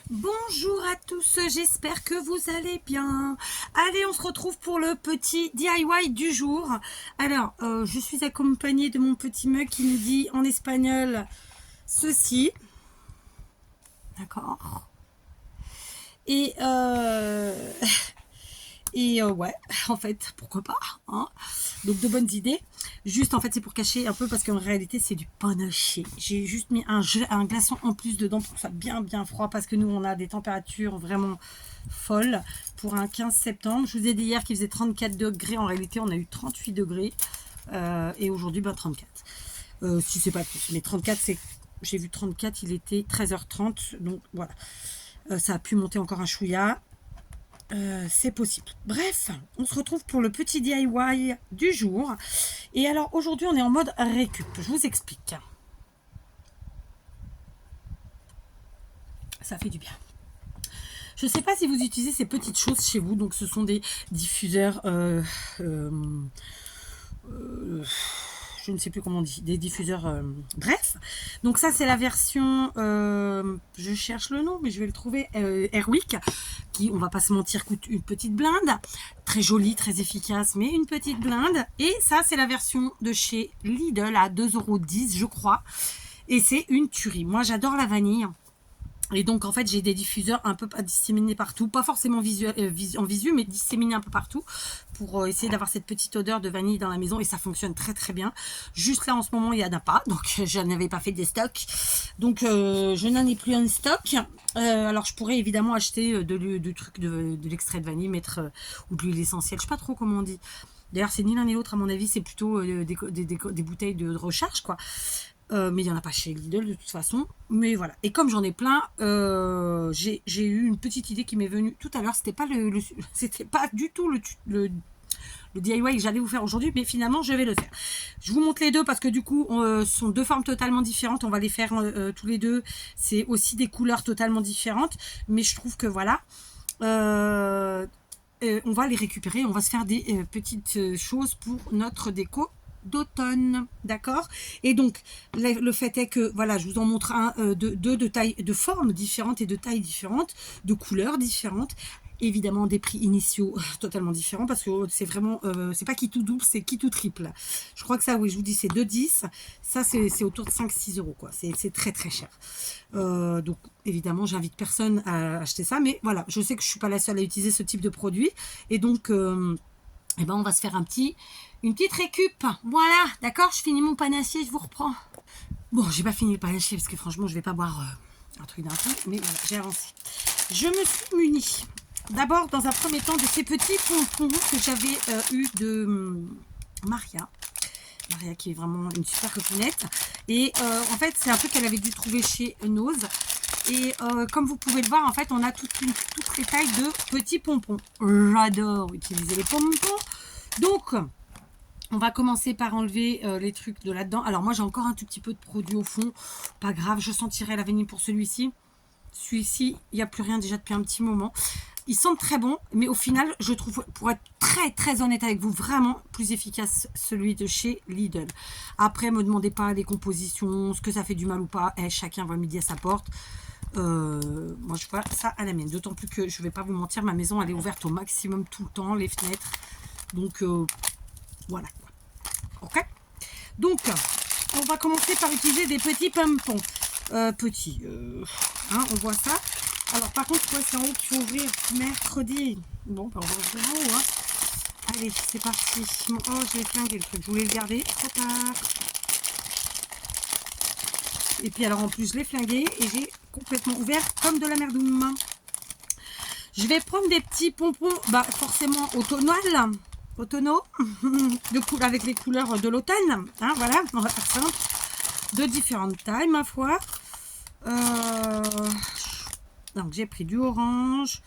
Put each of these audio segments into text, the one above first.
Bonjour à tous, j'espère que vous allez bien. Allez, on se retrouve pour le petit DIY du jour. Alors, je suis accompagnée de mon petit mug qui nous dit en espagnol ceci. D'accord. Et, ouais, en fait, pourquoi pas, hein. Donc de bonnes idées. Juste en fait c'est pour cacher un peu parce qu'en réalité c'est du panaché. J'ai juste mis un glaçon en plus dedans pour que ça soit bien froid parce que nous on a des températures vraiment folles pour un 15 septembre. Je vous ai dit hier qu'il faisait 34 degrés, en réalité on a eu 38 degrés et aujourd'hui 34. Si c'est pas plus, mais 34 c'est... J'ai vu 34, il était 13h30, donc voilà. Ça a pu monter encore un chouïa. C'est possible. Bref, on se retrouve pour le petit DIY du jour. Et alors aujourd'hui, on est en mode récup. Je vous explique. Ça fait du bien. Je ne sais pas si vous utilisez ces petites choses chez vous. Donc, ce sont des diffuseurs. Je ne sais plus comment on dit, des diffuseurs, bref. Donc ça c'est la version, je cherche le nom mais je vais le trouver, Airwick, qui, on va pas se mentir, coûte une petite blinde, très jolie, très efficace, mais une petite blinde. Et ça c'est la version de chez Lidl à 2,10 € je crois, et c'est une tuerie. Moi j'adore la vanille. Et donc en fait j'ai des diffuseurs un peu disséminés partout, pas forcément en visu, mais disséminés un peu partout pour essayer d'avoir cette petite odeur de vanille dans la maison, et ça fonctionne très bien. Juste là en ce moment il n'y en a pas, donc je n'avais pas fait des stocks, donc je n'en ai plus en stock. Alors je pourrais évidemment acheter du truc de l'extrait de vanille, mettre ou de l'huile essentielle, je sais pas trop comment on dit. D'ailleurs c'est ni l'un ni l'autre à mon avis, c'est plutôt des bouteilles de recharge quoi. Mais il n'y en a pas chez Lidl de toute façon. Mais voilà. Et comme j'en ai plein, j'ai eu une petite idée qui m'est venue tout à l'heure. C'était pas c'était pas du tout le DIY que j'allais vous faire aujourd'hui, mais finalement je vais le faire. Je vous montre les deux parce que du coup, ce sont deux formes totalement différentes. On va les faire tous les deux. C'est aussi des couleurs totalement différentes, mais je trouve que voilà. On va les récupérer. On va se faire des petites choses pour notre déco d'automne, d'accord. Et donc le fait est que voilà, je vous en montre de taille, de formes différentes et de tailles différentes, de couleurs différentes, évidemment des prix initiaux totalement différents parce que c'est vraiment c'est pas qui tout double, c'est qui tout triple. Je crois que ça, oui, je vous dis, c'est 2,10 €. Ça c'est autour de 5-6 € quoi. C'est très cher. Donc évidemment j'invite personne à acheter ça, mais voilà, je sais que je suis pas la seule à utiliser ce type de produit, et donc eh ben on va se faire une petite récup. Voilà, d'accord, je finis mon panaché, je vous reprends. Bon, j'ai pas fini le panaché parce que franchement, je vais pas boire un truc d'un coup, mais voilà, j'ai avancé. Je me suis munie d'abord, dans un premier temps, de ces petits pompons que j'avais eu de Maria. Maria qui est vraiment une super copinette. Et en fait, c'est un truc qu'elle avait dû trouver chez Nose. Et comme vous pouvez le voir, en fait, on a toutes les tailles de petits pompons. J'adore utiliser les pompons. Donc, on va commencer par enlever les trucs de là-dedans. Alors moi, j'ai encore un tout petit peu de produit au fond. Pas grave, je sentirai la vanille pour celui-ci. Celui-ci, il n'y a plus rien déjà depuis un petit moment. Ils sentent très bon, mais au final, je trouve, pour être très honnête avec vous, vraiment plus efficace celui de chez Lidl. Après, me demandez pas les compositions, ce que ça fait du mal ou pas. Chacun va midi à sa porte. Moi, je vois ça à la mienne. D'autant plus que, je vais pas vous mentir, ma maison, elle est ouverte au maximum tout le temps, les fenêtres. Donc, voilà. Ok. Donc, on va commencer par utiliser des petits pompons. Petits. On voit ça. Alors, par contre, c'est en haut qu'il faut ouvrir mercredi. Bon, ben, on va ouvrir en haut. Hein. Allez, c'est parti. Oh, j'ai flingué le truc. Je voulais le garder. Trop tard. Et puis, alors, en plus, je l'ai flingué et j'ai complètement ouvert comme de la merdoum. Je vais prendre des petits pompons, bah, forcément automnales. Automnaux, avec les couleurs de l'automne, hein, voilà, on va faire ça, de différentes tailles ma foi. Donc j'ai pris du orange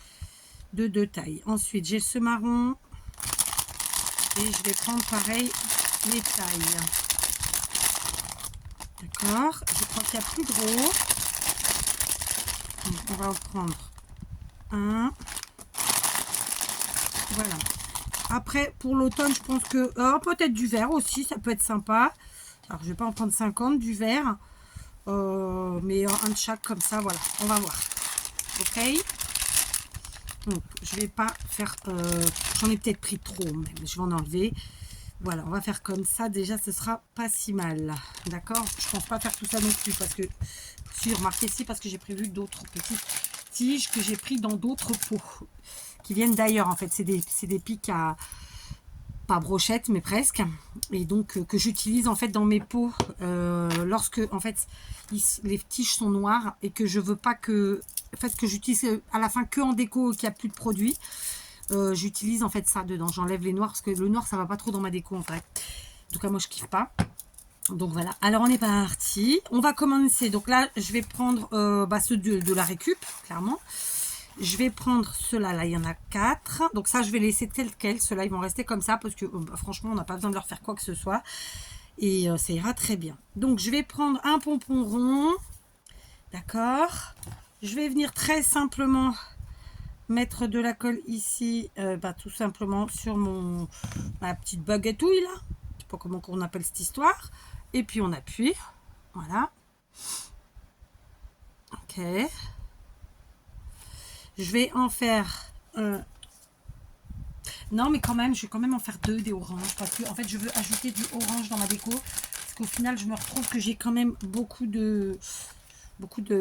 de 2 tailles, ensuite j'ai ce marron et je vais prendre pareil les tailles, d'accord. Je crois qu'il y a plus gros, donc on va en prendre un, voilà. Après, pour l'automne, je pense que peut-être du vert aussi, ça peut être sympa. Alors, je vais pas en prendre 50 du vert, mais un de chaque comme ça, voilà. On va voir. ok. Donc, je vais pas faire... j'en ai peut-être pris trop, même. Je vais en enlever. Voilà, on va faire comme ça. Déjà, ce sera pas si mal. D'accord? Je pense pas faire tout ça non plus parce que... Si, remarquez ici, parce que j'ai prévu d'autres petites tiges que j'ai pris dans d'autres pots. Qui viennent d'ailleurs, en fait. C'est des pics à... Pas brochette, mais presque. Et donc, que j'utilise, en fait, dans mes pots lorsque, en fait, les tiges sont noires et que je veux pas que... En fait, que j'utilise à la fin que en déco, qu'il n'y a plus de produits. J'utilise en fait ça dedans. J'enlève les noirs parce que le noir ça va pas trop dans ma déco en fait. En tout cas moi je kiffe pas. Donc voilà. Alors on est parti. On va commencer. Donc là je vais prendre ceux de la récup clairement. Je vais prendre ceux-là. Là il y en a 4. Donc ça je vais laisser tel quel. Ceux-là ils vont rester comme ça parce que franchement on n'a pas besoin de leur faire quoi que ce soit. Et ça ira très bien. Donc je vais prendre un pompon rond. D'accord. Je vais venir très simplement mettre de la colle ici, tout simplement sur ma petite baguetouille là. Je sais pas comment on appelle cette histoire. Et puis on appuie. Voilà. Ok. Je vais en faire... Non, mais quand même, je vais quand même en faire 2 des oranges. Parce que en fait, je veux ajouter du orange dans ma déco. Parce qu'au final, je me retrouve que j'ai quand même beaucoup de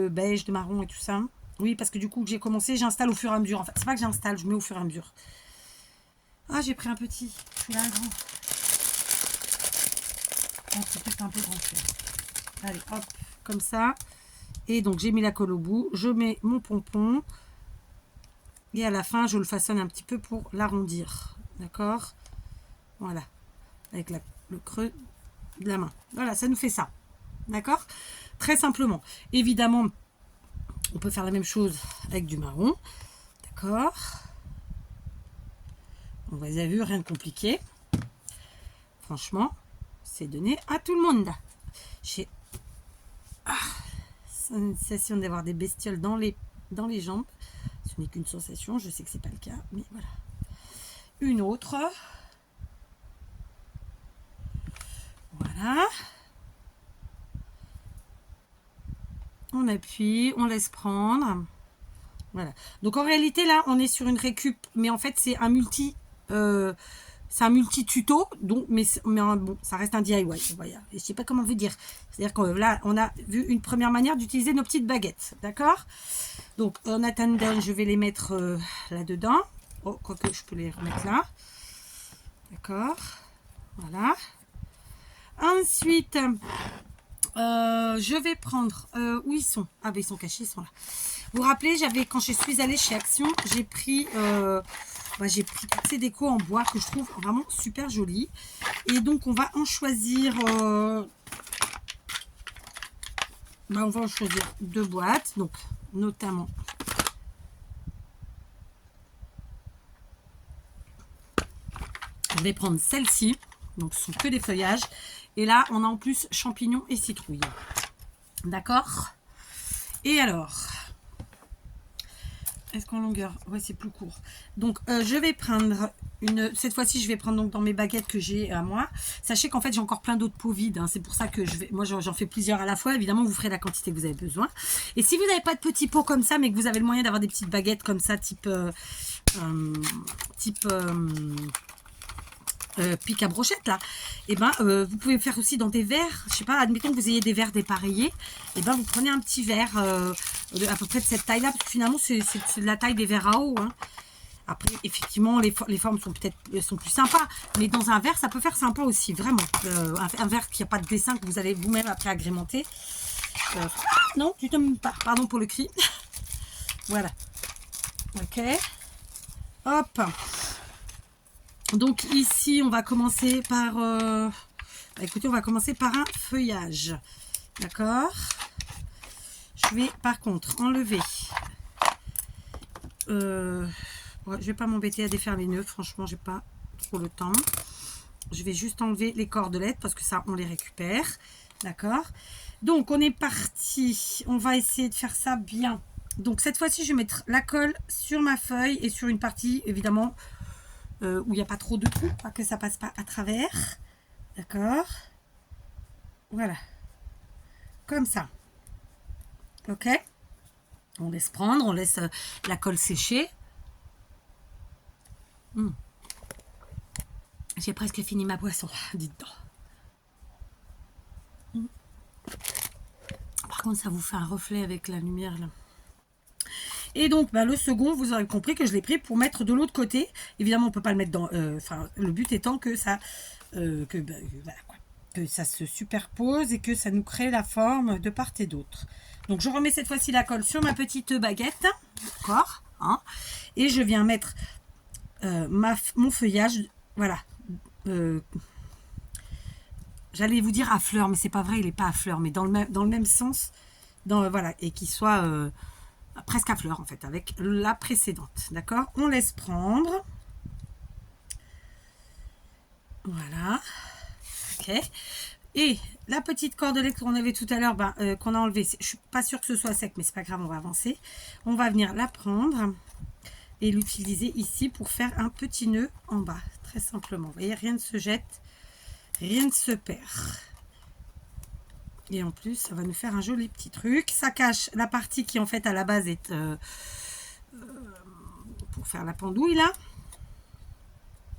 beige, de marron et tout ça. Oui, parce que du coup, j'ai commencé, j'installe au fur et à mesure. En fait, c'est pas que j'installe, je mets au fur et à mesure. Ah, j'ai pris un petit. Je suis là, un grand. Oh, c'est peut-être un peu grand. Allez, hop, comme ça. Et donc, j'ai mis la colle au bout. Je mets mon pompon. Et à la fin, je le façonne un petit peu pour l'arrondir. D'accord? Voilà. Avec le creux de la main. Voilà, ça nous fait ça. D'accord? Très simplement. Évidemment, on peut faire la même chose avec du marron. D'accord. On vous avez vu, rien de compliqué. Franchement, c'est donné à tout le monde. J'ai une sensation d'avoir des bestioles dans les jambes. Ce n'est qu'une sensation, je sais que c'est pas le cas, mais voilà. Une autre. Voilà. On appuie, on laisse prendre. Voilà. Donc en réalité là, on est sur une récup, mais en fait c'est un multi tuto, donc mais bon, ça reste un DIY. Voilà. Et je sais pas comment vous dire. C'est-à-dire que là, on a vu une première manière d'utiliser nos petites baguettes, d'accord? Donc en attendant, je vais les mettre là-dedans. Oh, quoique je peux les remettre là. D'accord. Voilà. Ensuite, je vais prendre... où ils sont? Ah ben ils sont cachés, ils sont là. Vous vous rappelez, quand je suis allée chez Action, j'ai pris toutes ces décos en bois que je trouve vraiment super jolies. Et donc on va en choisir... on va en choisir 2 boîtes. Donc notamment... Je vais prendre celle-ci. Donc ce sont que des feuillages. Et là, on a en plus champignons et citrouilles. D'accord? Et alors, est-ce qu'en longueur? Ouais, c'est plus court. Donc, je vais prendre cette fois-ci, je vais prendre donc dans mes baguettes que j'ai à moi. Sachez qu'en fait, j'ai encore plein d'autres pots vides. Hein. C'est pour ça que moi, j'en fais plusieurs à la fois. Évidemment, vous ferez la quantité que vous avez besoin. Et si vous n'avez pas de petits pots comme ça, mais que vous avez le moyen d'avoir des petites baguettes comme ça, type pic à brochette là, et vous pouvez faire aussi dans des verres. Je sais pas, admettons que vous ayez des verres dépareillés, et vous prenez un petit verre à peu près de cette taille là, parce que finalement c'est de la taille des verres à eau. Hein. Après effectivement les formes sont plus sympas, mais dans un verre ça peut faire sympa aussi, vraiment. Un verre qui n'a pas de dessin que vous allez vous-même après agrémenter. Non, tu tombes pas, pardon pour le cri. Voilà. Ok. Hop. Donc ici, on va commencer par... écoutez, on va commencer par un feuillage. D'accord? Je vais par contre enlever... je vais pas m'embêter à défaire les nœuds. Franchement, j'ai pas trop le temps. Je vais juste enlever les cordelettes parce que ça, on les récupère. D'accord? Donc, on est parti. On va essayer de faire ça bien. Donc, cette fois-ci, je vais mettre la colle sur ma feuille et sur une partie, évidemment... où il n'y a pas trop de trous, pas que ça passe pas à travers. D'accord? Voilà. Comme ça. Ok? On laisse prendre, on laisse la colle sécher. J'ai presque fini ma boisson, dites donc. Par contre, ça vous fait un reflet avec la lumière là. Et donc, le second, vous aurez compris que je l'ai pris pour mettre de l'autre côté. Évidemment, on ne peut pas le mettre dans... le but étant que ça... voilà, quoi, que ça se superpose et que ça nous crée la forme de part et d'autre. Donc, je remets cette fois-ci la colle sur ma petite baguette. D'accord, hein, et je viens mettre mon feuillage. Voilà. J'allais vous dire à fleur, mais c'est pas vrai, il n'est pas à fleur, mais dans le même sens. Voilà, et qu'il soit... presque à fleur en fait avec la précédente, d'accord. On laisse prendre, voilà, ok. Et la petite cordelette qu'on avait tout à l'heure, qu'on a enlevé, je suis pas sûre que ce soit sec, mais c'est pas grave, on va avancer. On va venir la prendre et l'utiliser ici pour faire un petit nœud en bas, très simplement. Vous voyez, rien ne se jette, rien ne se perd. Et en plus, ça va nous faire un joli petit truc. Ça cache la partie qui, en fait, à la base est pour faire la pendouille, là.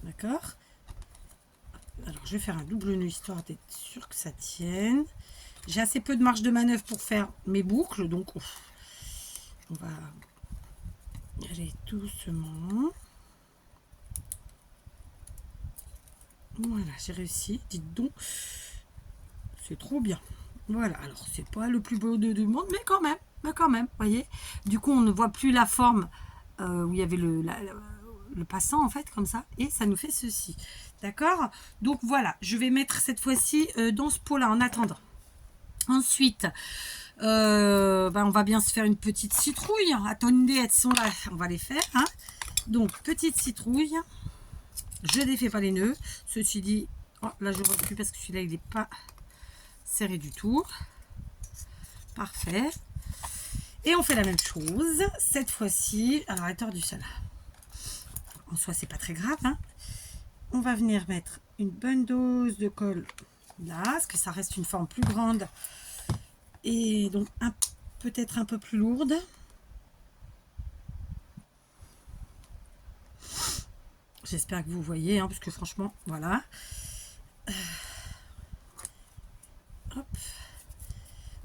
D'accord. Alors, je vais faire un double nœud, histoire d'être sûr que ça tienne. J'ai assez peu de marge de manœuvre pour faire mes boucles. Donc, on va y aller doucement. Voilà, j'ai réussi. Dites donc, c'est trop bien. Voilà, alors c'est pas le plus beau du monde, mais quand même, voyez. Du coup, on ne voit plus la forme où il y avait le passant, en fait, comme ça. Et ça nous fait ceci, d'accord. Donc voilà, je vais mettre cette fois-ci dans ce pot-là en attendant. Ensuite, on va bien se faire une petite citrouille. Attendez, elles sont là, on va les faire. Hein. Donc, petite citrouille. Je défais pas les nœuds. Ceci dit, là, je ne vois plus parce que celui-là, il n'est pas... serré du tout. Parfait. Et on fait la même chose cette fois-ci. Alors, elle est tordue celle-là. En soi, c'est pas très grave. Hein. On va venir mettre une bonne dose de colle là, parce que ça reste une forme plus grande et donc peut-être un peu plus lourde. J'espère que vous voyez, hein, parce que franchement, voilà. Hop.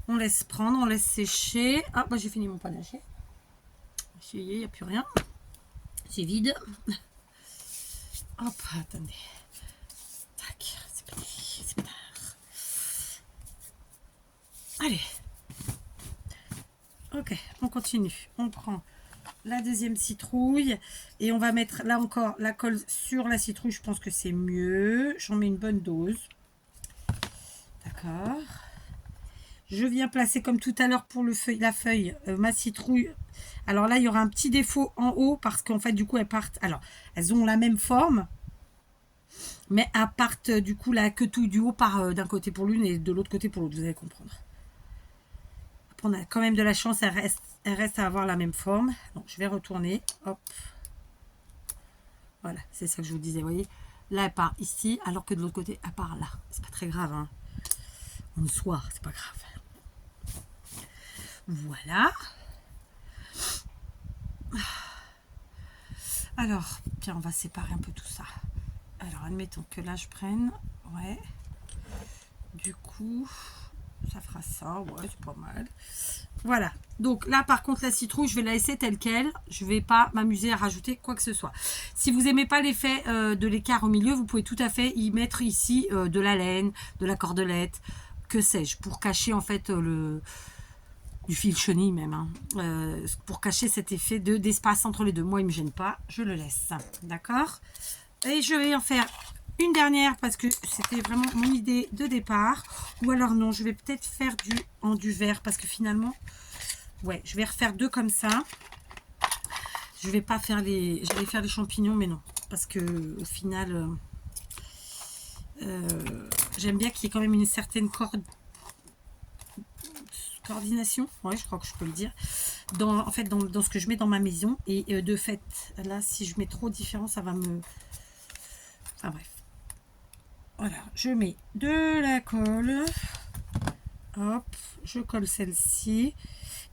On laisse prendre, on laisse sécher. Ah, j'ai fini mon panaché. Il n'y a plus rien. C'est vide. Hop, attendez. Tac, c'est parti, c'est tard. Allez. Ok, on continue. On prend la deuxième citrouille et on va mettre là encore la colle sur la citrouille. Je pense que c'est mieux. J'en mets une bonne dose. D'accord. Je viens placer comme tout à l'heure pour la feuille, ma citrouille. Alors là, il y aura un petit défaut en haut parce qu'en fait, du coup, elles partent. Alors, elles ont la même forme, mais elles partent du coup la queue tout du haut par d'un côté pour l'une et de l'autre côté pour l'autre. Vous allez comprendre. Après, on a quand même de la chance, elle reste à avoir la même forme. Donc, je vais retourner. Hop. Voilà, c'est ça que je vous disais. Vous voyez, là, elle part ici, alors que de l'autre côté, elle part là. C'est pas très grave. Hein. En soi, c'est pas grave. Voilà. Alors, tiens, on va séparer un peu tout ça. Alors, admettons que là, je prenne... Ouais. Du coup, ça fera ça. Ouais, c'est pas mal. Voilà. Donc là, par contre, la citrouille, je vais la laisser telle qu'elle. Je ne vais pas m'amuser à rajouter quoi que ce soit. Si vous n'aimez pas l'effet de l'écart au milieu, vous pouvez tout à fait y mettre ici de la laine, de la cordelette, que sais-je, pour cacher en fait du fil chenille même, hein, pour cacher cet effet d'espace entre les deux. Moi, il ne me gêne pas, je le laisse. D'accord. Et je vais en faire une dernière parce que c'était vraiment mon idée de départ. Ou alors non, je vais peut-être faire du vert parce que finalement, ouais, je vais refaire deux comme ça. Je vais pas faire j'allais faire les champignons, mais non. Parce que au final, j'aime bien qu'il y ait quand même une certaine coordination, ouais, je crois que je peux le dire, en fait dans ce que je mets dans ma maison. Et de fait, là, si je mets trop différent, ça va me... Enfin bref. Voilà, je mets de la colle. Hop, je colle celle-ci.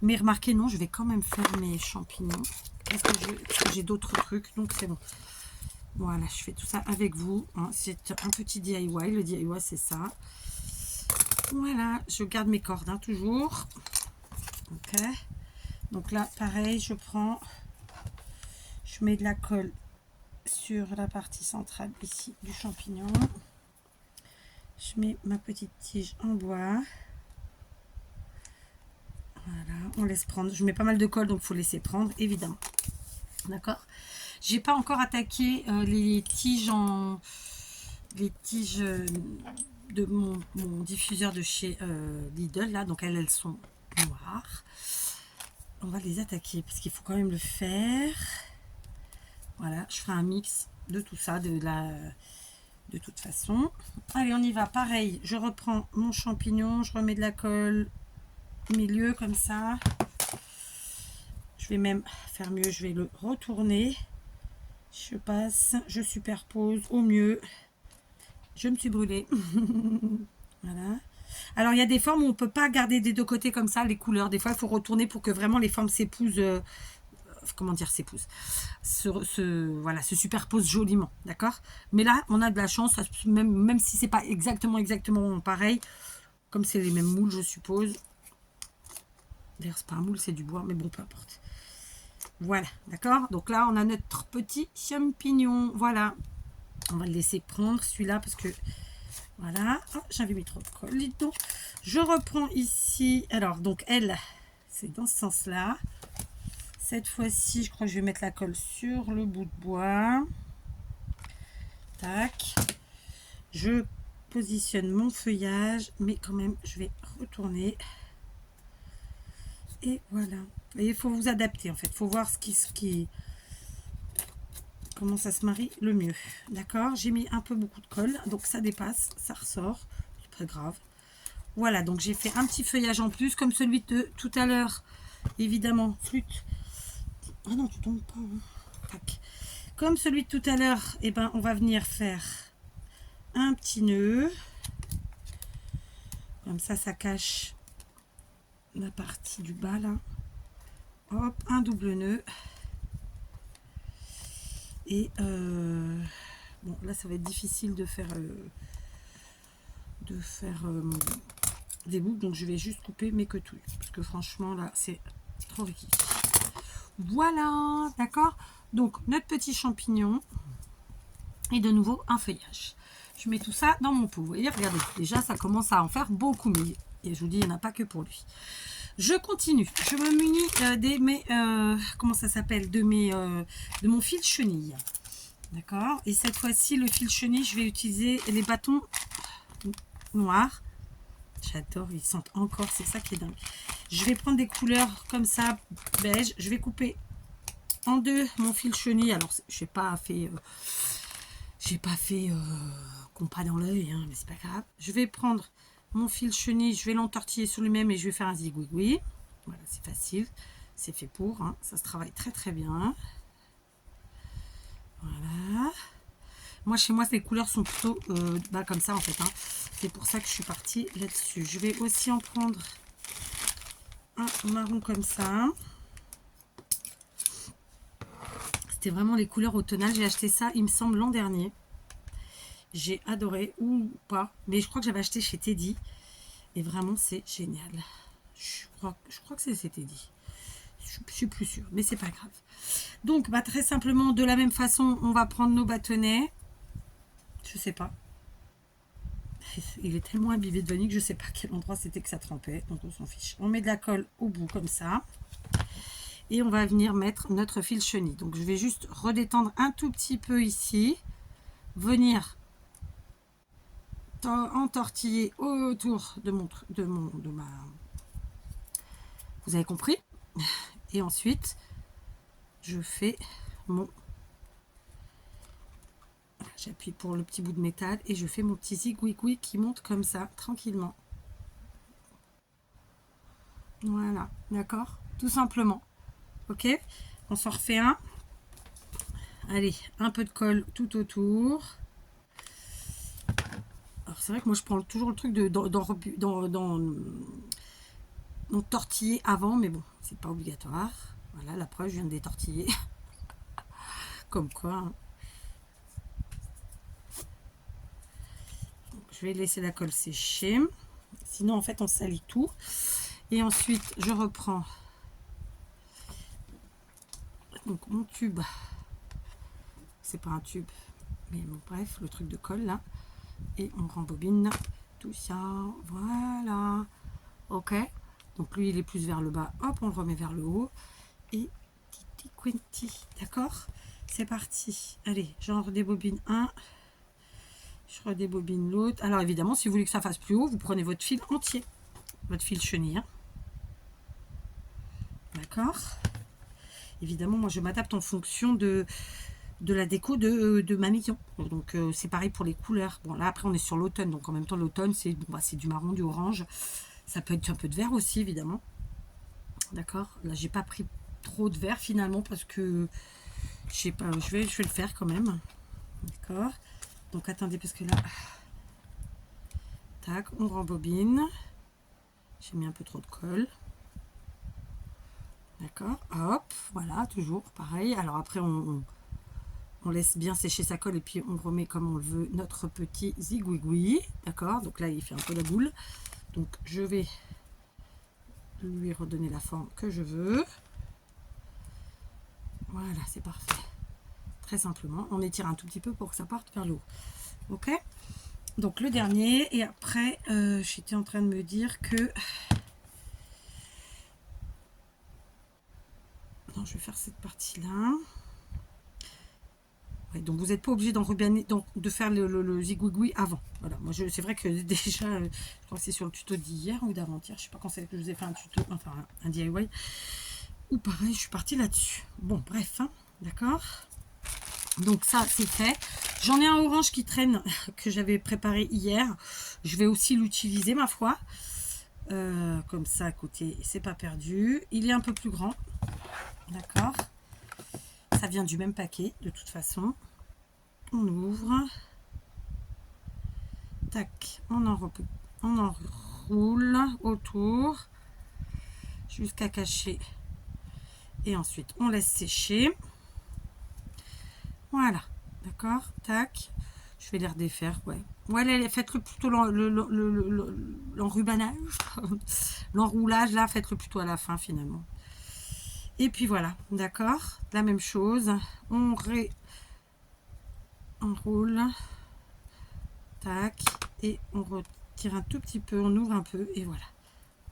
Mais remarquez, non, je vais quand même faire mes champignons. Parce que j'ai d'autres trucs, donc c'est bon. Voilà, je fais tout ça avec vous. Hein. C'est un petit DIY. Le DIY, c'est ça. Voilà, je garde mes cordes, hein, toujours. Ok. Donc là, pareil, je mets de la colle sur la partie centrale ici du champignon. Je mets ma petite tige en bois. Voilà, on laisse prendre. Je mets pas mal de colle, donc il faut laisser prendre, évidemment. D'accord. J'ai pas encore attaqué les tiges de mon diffuseur de chez Lidl, là. Donc elles sont noires. On va les attaquer parce qu'il faut quand même le faire. Voilà, je ferai un mix de tout ça, de toute façon. Allez, on y va. Pareil, je reprends mon champignon, je remets de la colle au milieu comme ça. Je vais même faire mieux, je vais le retourner. Je passe, je superpose au mieux. Je me suis brûlée. Voilà. Alors, il y a des formes où on ne peut pas garder des deux côtés comme ça, les couleurs. Des fois, il faut retourner pour que vraiment les formes s'épousent. Comment dire, s'épousent, voilà, se superposent joliment, d'accord. Mais là, on a de la chance, même si c'est pas exactement pareil, comme c'est les mêmes moules, je suppose. D'ailleurs, c'est pas un moule, c'est du bois, mais bon, peu importe. Voilà, d'accord. Donc là, on a notre petit champignon. Voilà, on va le laisser prendre celui-là parce que voilà. Oh, j'avais mis trop de colle. Donc, je reprends ici. Alors, donc elle, c'est dans ce sens-là. Cette fois-ci, je crois que je vais mettre la colle sur le bout de bois. Tac. Je positionne mon feuillage, mais quand même, je vais retourner. Et voilà. Et il faut vous adapter, en fait. Il faut voir comment ça se marie le mieux. D'accord. J'ai mis un peu beaucoup de colle, donc ça dépasse, ça ressort. C'est pas grave. Voilà, donc j'ai fait un petit feuillage en plus, comme celui de tout à l'heure. Évidemment, flûte. Ah non, tu tombes pas. Hein. Tac. Comme celui de tout à l'heure, eh ben, on va venir faire un petit nœud. Comme ça cache la partie du bas, là. Hop, un double nœud. Et bon, là, ça va être difficile de faire des boucles. Donc, je vais juste couper mes quetouilles. Parce que franchement, là, c'est trop riche. Voilà, d'accord. Donc, notre petit champignon. Et de nouveau, un feuillage. Je mets tout ça dans mon pot. Vous voyez, regardez, déjà, ça commence à en faire beaucoup. Mais et je vous dis, il n'y en a pas que pour lui. Je continue. Je me munis comment ça s'appelle, de mon fil chenille. D'accord. Et cette fois-ci, le fil chenille, je vais utiliser les bâtons noirs. J'adore, ils sentent encore, c'est ça qui est dingue. Je vais prendre des couleurs comme ça, beige. Je vais couper en deux mon fil chenille. Alors, je n'ai pas fait compas dans l'œil, hein, mais c'est pas grave. Je vais prendre mon fil chenille, je vais l'entortiller sur lui-même et je vais faire un zigouigoui. Voilà, c'est facile, c'est fait pour, hein. Ça se travaille très très bien. Voilà. Moi, chez moi, les couleurs sont plutôt comme ça en fait. Hein. C'est pour ça que je suis partie là-dessus. Je vais aussi en prendre un marron comme ça. C'était vraiment les couleurs automnales. J'ai acheté ça, il me semble, l'an dernier. J'ai adoré, ou pas, mais je crois que j'avais acheté chez Teddy. Et vraiment, c'est génial. Je crois que c'est Teddy. Je suis plus sûre, mais c'est pas grave. Donc, très simplement, de la même façon, on va prendre nos bâtonnets. Je sais pas. Il est tellement imbibé de vanille que je sais pas à quel endroit c'était que ça trempait. Donc, on s'en fiche. On met de la colle au bout, comme ça. Et on va venir mettre notre fil chenille. Donc, je vais juste redétendre un tout petit peu ici. Venir entortiller autour de ma... Vous avez compris? Et ensuite, je fais mon... J'appuie pour le petit bout de métal et je fais mon petit zigouigoui qui monte comme ça, tranquillement. Voilà, d'accord? Tout simplement. Ok? On s'en refait un. Allez, un peu de colle tout autour. Alors c'est vrai que moi je prends toujours le truc de tortiller avant, mais bon, c'est pas obligatoire. Voilà, la preuve, je viens de détortiller. Comme quoi. Hein. Donc, je vais laisser la colle sécher. Sinon, en fait, on salit tout. Et ensuite, je reprends donc mon tube. C'est pas un tube, mais bon, bref, le truc de colle là. Et on rembobine tout ça. Voilà. Ok. Donc lui, il est plus vers le bas. Hop, on le remet vers le haut. Et titi quinti. D'accord? C'est parti. Allez, j'en redébobine un. Je redébobine l'autre. Alors évidemment, si vous voulez que ça fasse plus haut, vous prenez votre fil entier. Votre fil chenille. Hein. D'accord? Évidemment, moi je m'adapte en fonction de la déco de ma maison. Donc c'est pareil pour les couleurs. Bon là après on est sur l'automne, donc en même temps l'automne c'est bon, bah, du marron, du orange. Ça peut être un peu de vert aussi évidemment. D'accord? Là j'ai pas pris trop de vert finalement parce que je sais pas, je vais le faire quand même. D'accord? Donc attendez parce que là, tac, on rembobine. J'ai mis un peu trop de colle. D'accord? Hop, voilà, toujours pareil. Alors après on laisse bien sécher sa colle et puis on remet comme on le veut notre petit zigouigoui. D'accord? Donc là, il fait un peu la boule. Donc je vais lui redonner la forme que je veux. Voilà, c'est parfait. Très simplement, on étire un tout petit peu pour que ça parte vers le haut. Ok? Donc le dernier. Et après, j'étais en train de me dire que... Non, je vais faire cette partie-là. Ouais, donc vous n'êtes pas obligé d'enrubaner, donc de faire le zigouigoui avant. Voilà, moi c'est vrai que déjà, je crois que c'est sur le tuto d'hier ou d'avant-hier, je sais pas quand c'est que je vous ai fait un tuto, enfin un DIY, ou pareil, je suis partie là-dessus. Bon, bref, hein, d'accord. Donc ça c'est fait. J'en ai un orange qui traîne que j'avais préparé hier. Je vais aussi l'utiliser ma foi. Comme ça à côté, c'est pas perdu. Il est un peu plus grand, d'accord. Ça vient du même paquet de toute façon. On ouvre. Tac, on enroule autour jusqu'à cacher. Et ensuite, on laisse sécher. Voilà, d'accord. Tac. Je vais les redéfaire, ouais. Ouais, faites-le plutôt l'enrubanage. L'enroulage, là, faites-le plutôt à la fin, finalement. Et puis voilà, d'accord. La même chose. On enroule. Tac. Et on retire un tout petit peu, on ouvre un peu, et voilà.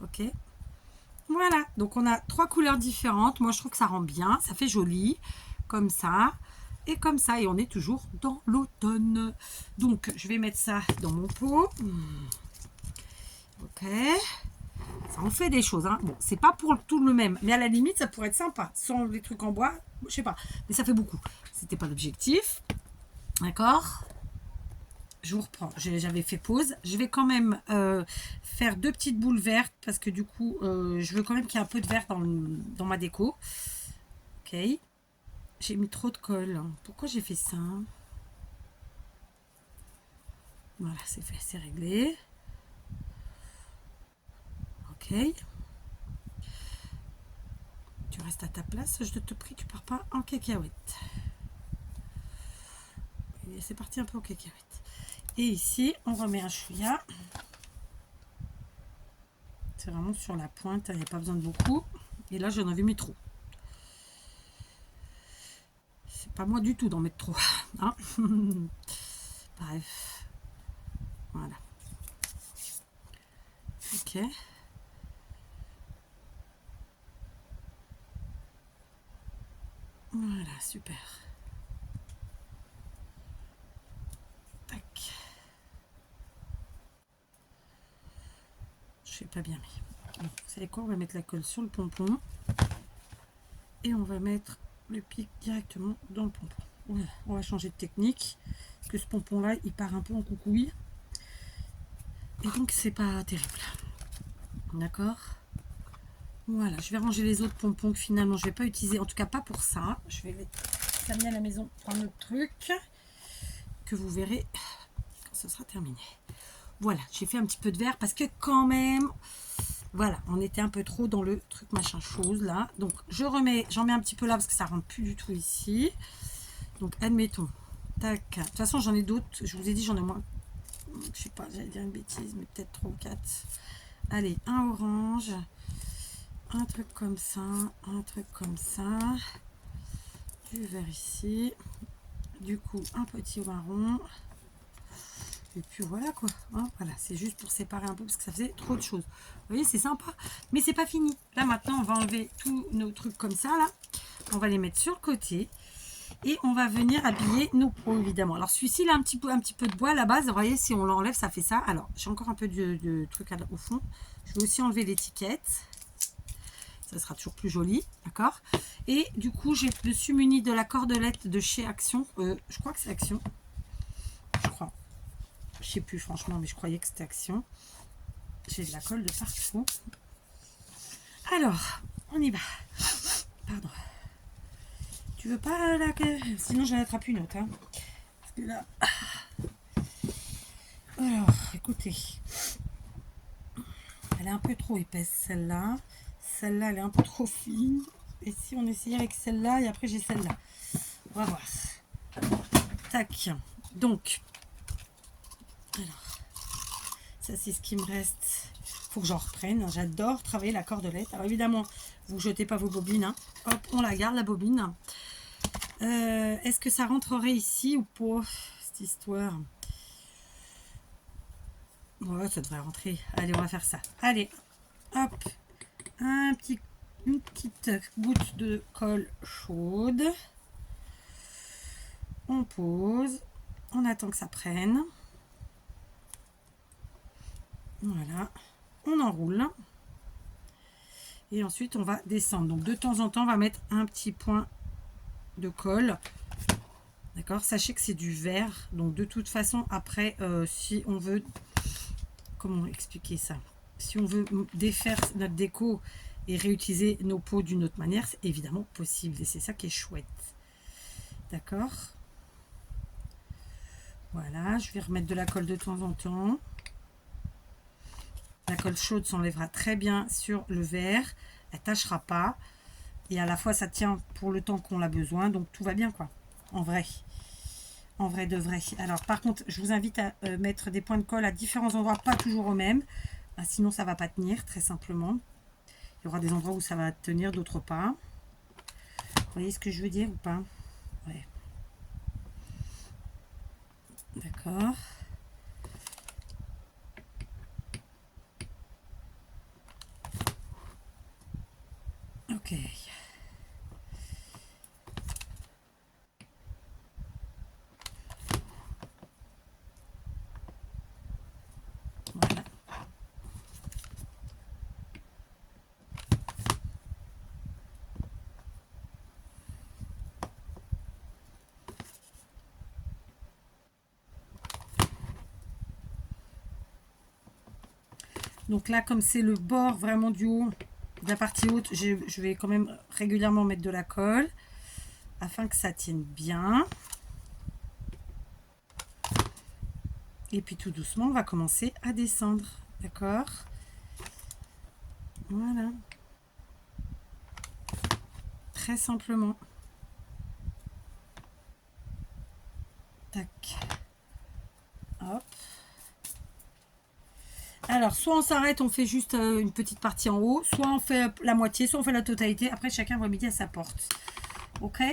Ok. Voilà, donc on a 3 couleurs différentes. Moi, je trouve que ça rend bien, ça fait joli, comme ça, et comme ça. Et on est toujours dans l'automne. Donc, je vais mettre ça dans mon pot. Ok. Ça en fait des choses. Hein. Bon, c'est pas pour tout le même, mais à la limite, ça pourrait être sympa. Sans les trucs en bois, je sais pas. Mais ça fait beaucoup. C'était pas l'objectif. D'accord. Je vous reprends, j'avais fait pause. Je vais quand même faire 2 petites boules vertes parce que du coup, je veux quand même qu'il y ait un peu de vert dans ma déco. Ok. J'ai mis trop de colle. Pourquoi j'ai fait ça? Voilà, c'est fait, c'est réglé. Ok. Tu restes à ta place, je te prie, tu pars pas en cacahuète. C'est parti un peu en cacahuète. Et ici, on remet un chouïa. C'est vraiment sur la pointe, il n'y a pas besoin de beaucoup. Et là, j'en avais mis trop. C'est pas moi du tout d'en mettre trop. Hein. Bref. Voilà. Ok. Voilà, super. Tac. Je sais pas bien mis. Bon, vous savez quoi, on va mettre la colle sur le pompon. Et on va mettre le pic directement dans le pompon. Ouais, on va changer de technique. Parce que ce pompon-là, il part un peu en coucouille. Et donc, c'est pas terrible. D'accord? Voilà, je vais ranger les autres pompons que finalement, je vais pas utiliser. En tout cas, pas pour ça. Je vais les amener à la maison pour un autre truc. Que vous verrez quand ce sera terminé. Voilà, j'ai fait un petit peu de vert parce que quand même, voilà, on était un peu trop dans le truc machin chose là. Donc je remets, j'en mets un petit peu là parce que ça rentre plus du tout ici. Donc admettons, tac. De toute façon j'en ai d'autres, je vous ai dit j'en ai moins. Je sais pas, j'allais dire une bêtise, mais peut-être 3 ou 4. Allez, un orange, un truc comme ça, un truc comme ça, du vert ici, du coup un petit marron, et puis voilà quoi, hein, voilà, c'est juste pour séparer un peu parce que ça faisait trop de choses. Vous voyez, c'est sympa, mais c'est pas fini. Là maintenant, on va enlever tous nos trucs comme ça, là, on va les mettre sur le côté. Et on va venir habiller nos pots, évidemment. Alors, celui-ci, il a un petit peu de bois à la base. Vous voyez, si on l'enlève, ça fait ça. Alors, j'ai encore un peu de truc au fond. Je vais aussi enlever l'étiquette. Ça sera toujours plus joli, d'accord? Et du coup, je me suis munie de la cordelette de chez Action. Je crois que c'est Action. Je crois. Je sais plus, franchement, mais je croyais que c'était Action. J'ai de la colle de partout. Alors, on y va. Pardon. Tu veux pas là que... Sinon j'en attrape une autre. Hein. Parce que là... Alors, écoutez. Elle est un peu trop épaisse celle-là. Celle-là, elle est un peu trop fine. Et si on essayait avec celle-là, et après j'ai celle-là. On va voir. Tac. Donc. Alors. Ça c'est ce qui me reste. Faut que j'en reprenne. J'adore travailler la cordelette. Alors évidemment, vous ne jetez pas vos bobines. Hein. Hop, on la garde la bobine. Est-ce que ça rentrerait ici ou pas, cette histoire? Ouais, ça devrait rentrer. Allez, on va faire ça. Allez, hop, une petite goutte de colle chaude. On pose. On attend que ça prenne. Voilà. On enroule. Et ensuite, on va descendre. Donc, de temps en temps, on va mettre un petit point de colle, d'accord. Sachez que c'est du verre, donc de toute façon après si on veut, comment expliquer ça, si on veut défaire notre déco et réutiliser nos pots d'une autre manière, c'est évidemment possible et c'est ça qui est chouette, d'accord. Voilà, je vais remettre de la colle de temps en temps. La colle chaude s'enlèvera très bien sur le verre, elle tâchera pas. Et à la fois, ça tient pour le temps qu'on a besoin. Donc, tout va bien, quoi. En vrai. En vrai de vrai. Alors, par contre, je vous invite à mettre des points de colle à différents endroits, pas toujours au même. Ah, sinon, ça va pas tenir, très simplement. Il y aura des endroits où ça va tenir, d'autres pas. Vous voyez ce que je veux dire ou pas? Ouais. D'accord. Ok. Voilà. Donc là, comme c'est le bord vraiment du haut, de la partie haute, je vais quand même régulièrement mettre de la colle afin que ça tienne bien. Et puis tout doucement, on va commencer à descendre. D'accord? Voilà. Très simplement. Tac. Hop. Alors, soit on s'arrête, on fait juste une petite partie en haut, soit on fait la moitié, soit on fait la totalité. Après, chacun va midi à sa porte. Ok?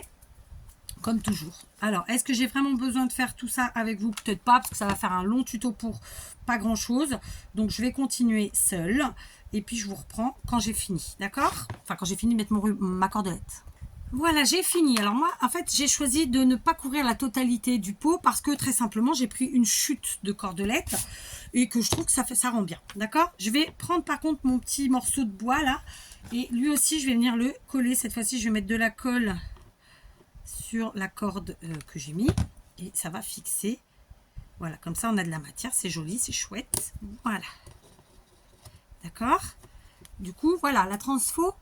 Comme toujours. Alors, est-ce que j'ai vraiment besoin de faire tout ça avec vous? Peut-être pas, parce que ça va faire un long tuto pour pas grand-chose. Donc, je vais continuer seule. Et puis, je vous reprends quand j'ai fini. D'accord? Enfin, quand j'ai fini de mettre ma cordelette. Voilà, j'ai fini. Alors moi, en fait, j'ai choisi de ne pas couvrir la totalité du pot parce que très simplement, j'ai pris une chute de cordelette et que je trouve que ça rend bien. D'accord? Je vais prendre par contre mon petit morceau de bois là et lui aussi, je vais venir le coller. Cette fois-ci, je vais mettre de la colle sur la corde que j'ai mis et ça va fixer. Voilà, comme ça, on a de la matière. C'est joli, c'est chouette. Voilà. D'accord? Du coup, voilà, la transfo,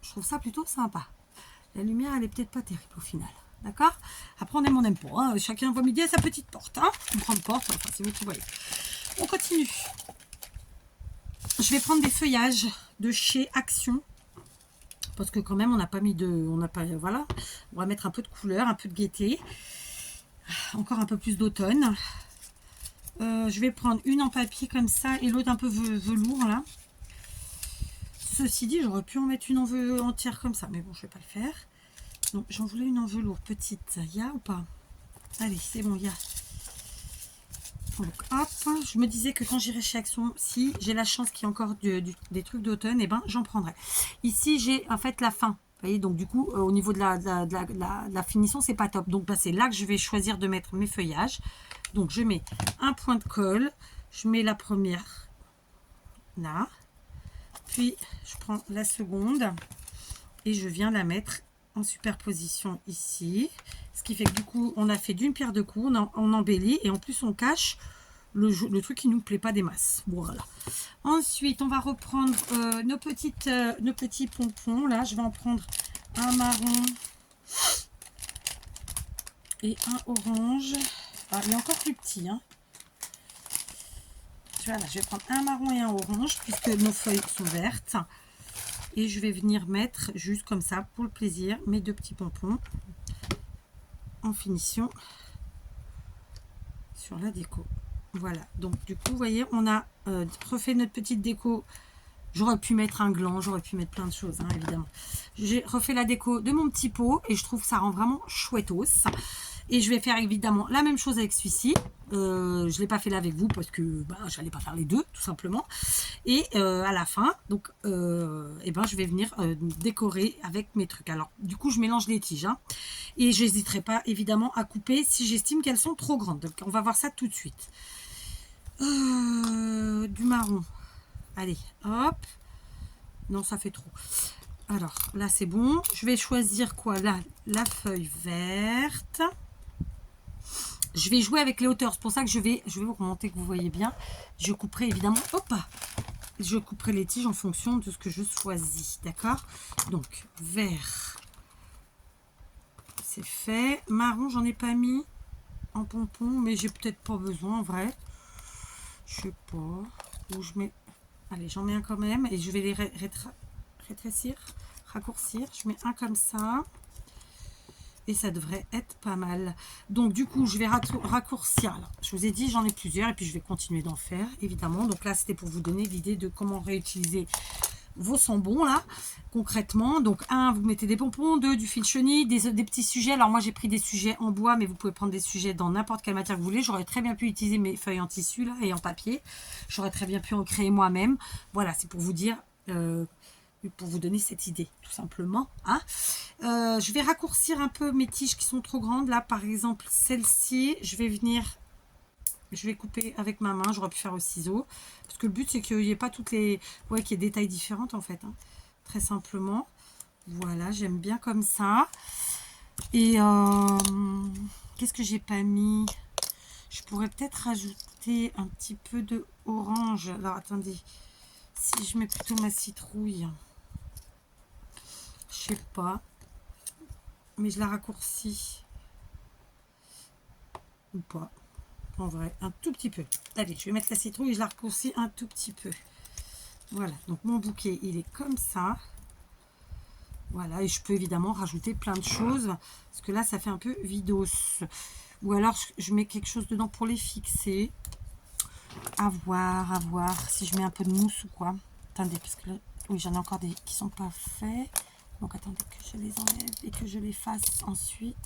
je trouve ça plutôt sympa. La lumière, elle est peut-être pas terrible au final. D'accord? Après, on aime pas. Hein. Chacun voit midi à sa petite porte. Hein. Une grande porte, enfin, c'est vous qui voyez. On continue. Je vais prendre des feuillages de chez Action. Parce que quand même, on n'a pas mis de... On n'a pas... Voilà. On va mettre un peu de couleur, un peu de gaieté. Encore un peu plus d'automne. Je vais prendre une en papier comme ça et l'autre un peu velours là. Ceci dit, j'aurais pu en mettre une en velours entière comme ça. Mais bon, je vais pas le faire. Donc, j'en voulais une en velours petite. Il y a ou pas? Allez, c'est bon, il y a. Donc, hop. Je me disais que quand j'irai chez Action, si j'ai la chance qu'il y ait encore des trucs d'automne, et ben j'en prendrai. Ici, j'ai en fait la fin. Vous voyez, donc du coup, au niveau de la finition, c'est pas top. Donc, bah, c'est là que je vais choisir de mettre mes feuillages. Donc, je mets un point de colle. Je mets la première là. Puis, je prends la seconde. Et je viens la mettre en superposition ici. Ce qui fait que du coup, on a fait d'une pierre deux coups. On embellit. Et en plus, on cache le truc qui ne nous plaît pas des masses. Voilà. Ensuite, on va reprendre nos petits pompons. Là, je vais en prendre un marron et un orange. Ah, il est encore plus petit. Hein. Voilà, je vais prendre un marron et un orange puisque nos feuilles sont vertes. Et je vais venir mettre juste comme ça pour le plaisir mes deux petits pompons en finition sur la déco. Voilà, donc du coup, vous voyez, on a refait notre petite déco. J'aurais pu mettre un gland, j'aurais pu mettre plein de choses, hein, évidemment. J'ai refait la déco de mon petit pot et je trouve que ça rend vraiment chouettos. Et je vais faire évidemment la même chose avec celui-ci. Je ne l'ai pas fait là avec vous parce que bah, je n'allais pas faire les deux, tout simplement. Et à la fin, donc, eh ben, je vais venir décorer avec mes trucs. Alors, du coup, je mélange les tiges. Hein, et je n'hésiterai pas, évidemment, à couper si j'estime qu'elles sont trop grandes. Donc, on va voir ça tout de suite. Du marron. Allez, hop. Non, ça fait trop. Alors, là, c'est bon. Je vais choisir quoi? Là, la feuille verte. Je vais jouer avec les hauteurs. C'est pour ça que je vais vous remonter, que vous voyez bien. Je couperai évidemment. Hop! Je couperai les tiges en fonction de ce que je choisis. D'accord? Donc, vert. C'est fait. Marron, j'en ai pas mis en pompon. Mais j'ai peut-être pas besoin en vrai. Je sais pas. Où je mets. Allez, j'en mets un quand même. Et je vais les rétrécir. Raccourcir. Je mets un comme ça. Et ça devrait être pas mal. Donc du coup, je vais raccourcir. Alors, je vous ai dit, j'en ai plusieurs et puis je vais continuer d'en faire, évidemment. Donc là, c'était pour vous donner l'idée de comment réutiliser vos sambons, là, concrètement. Donc, un, vous mettez des pompons, deux, du fil chenille, des petits sujets. Alors moi, j'ai pris des sujets en bois, mais vous pouvez prendre des sujets dans n'importe quelle matière que vous voulez. J'aurais très bien pu utiliser mes feuilles en tissu, là, et en papier. J'aurais très bien pu en créer moi-même. Voilà, c'est pour vous dire... pour vous donner cette idée, tout simplement. Hein. Je vais raccourcir un peu mes tiges qui sont trop grandes. Là, par exemple, celle-ci, je vais couper avec ma main. J'aurais pu faire au ciseau. Parce que le but, c'est qu'il n'y ait pas toutes les... Ouais, qu'il y ait des tailles différentes, en fait. Hein. Très simplement. Voilà, j'aime bien comme ça. Et qu'est-ce que j'ai pas mis? Je pourrais peut-être rajouter un petit peu de orange. Alors, attendez. Si je mets plutôt ma citrouille... Je sais pas, mais je la raccourcis ou pas, en vrai, un tout petit peu. Allez, je vais mettre la citrouille et je la raccourcis un tout petit peu. Voilà, donc mon bouquet, il est comme ça. Voilà, et je peux évidemment rajouter plein de choses, parce que là, ça fait un peu vidos. Ou alors, je mets quelque chose dedans pour les fixer. À voir, si je mets un peu de mousse ou quoi. Attendez, parce que là, oui, j'en ai encore des qui sont pas faits. Donc attendez que je les enlève et que je les fasse ensuite.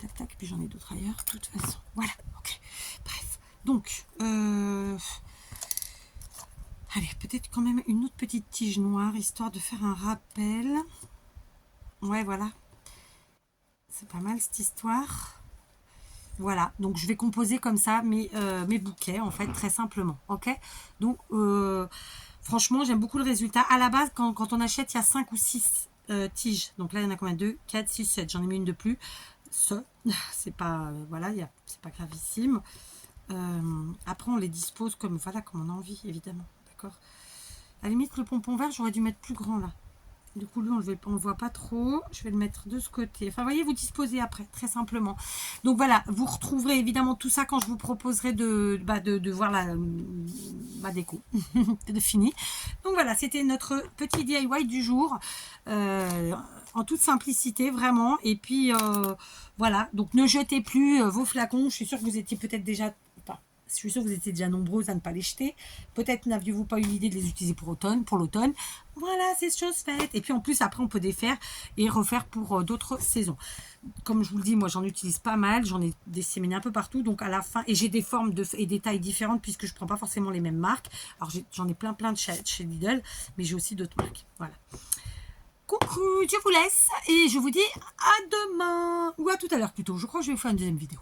Tac, tac, puis j'en ai d'autres ailleurs, de toute façon. Voilà, ok. Bref, donc, allez, peut-être quand même une autre petite tige noire, histoire de faire un rappel. Ouais, voilà. C'est pas mal cette histoire. Voilà, donc je vais composer comme ça mes bouquets, en fait, très simplement. Ok? Donc, franchement, j'aime beaucoup le résultat. À la base, quand on achète, il y a 5 ou 6 tiges. Donc là, il y en a combien? 2, 4, 6, 7. J'en ai mis une de plus. C'est pas, voilà, c'est pas gravissime. Après, on les dispose comme on a envie, évidemment. D'accord? À la limite, le pompon vert, j'aurais dû mettre plus grand là. Du coup, lui, on le voit pas trop. Je vais le mettre de ce côté. Enfin, voyez, vous disposez après, très simplement. Donc voilà, vous retrouverez évidemment tout ça quand je vous proposerai de voir ma déco de fini. Donc voilà, c'était notre petit DIY du jour. En toute simplicité, vraiment. Et puis, voilà. Donc, ne jetez plus vos flacons. Je suis sûre que vous étiez peut-être déjà... Je suis sûre que vous étiez déjà nombreuses à ne pas les jeter. Peut-être n'aviez-vous pas eu l'idée de les utiliser pour l'automne. Voilà, c'est chose faite. Et puis en plus, après, on peut défaire et refaire pour d'autres saisons. Comme je vous le dis, moi, j'en utilise pas mal. J'en ai disséminé un peu partout. Donc à la fin, et j'ai des formes et des tailles différentes puisque je ne prends pas forcément les mêmes marques. Alors j'en ai plein de chez Lidl, mais j'ai aussi d'autres marques. Voilà. Coucou, je vous laisse et je vous dis à demain. Ou à tout à l'heure plutôt. Je crois que je vais vous faire une deuxième vidéo.